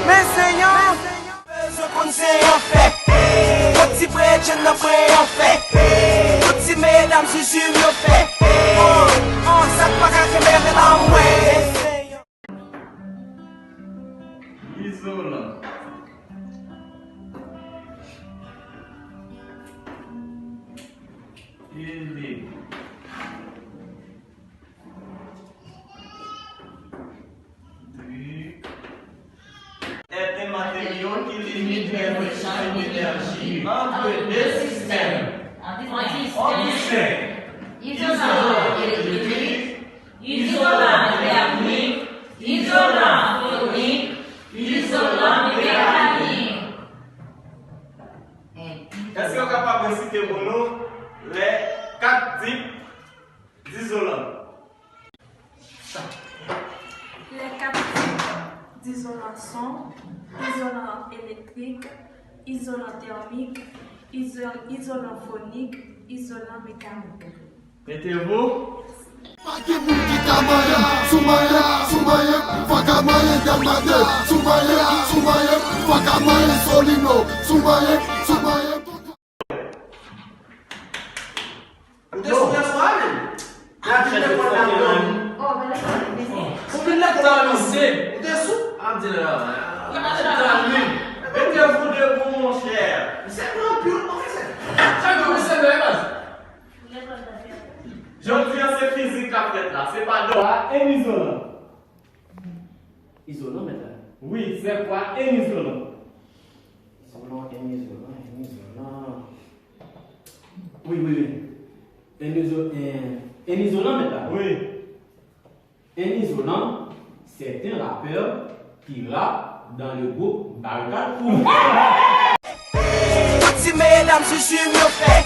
Mais c'est je conseille en fait. Petit prêtre, je n'en prie en fait. Petit mesdames, je suis mieux fait. Ça te paraît que merde dans moi. Isolant. Électrique. Est des matériaux qui limitent les échanges d'énergie entre deux systèmes. Isolant électrique, isolant thermique, isolant phonique, isolant mécanique. Est-ce que vous êtes capable de citer pour nous les 4 types d'isolants? Les 4 types d'isolant sont isolant électrique, isolant thermique, isolant phonique, isolant mécanique. Mettez-vous. Mettez-vous debout, mon cher. Je dis c'est physique après là, c'est pas de un isolant. Isolant maintenant. Oui, c'est quoi un isolant? Isolant. Oui. Un isolant maintenant. Oui. Un isolant, c'est un rappeur qui rappe dans le groupe Barricade. Petit mesdames, je suis mieux fait.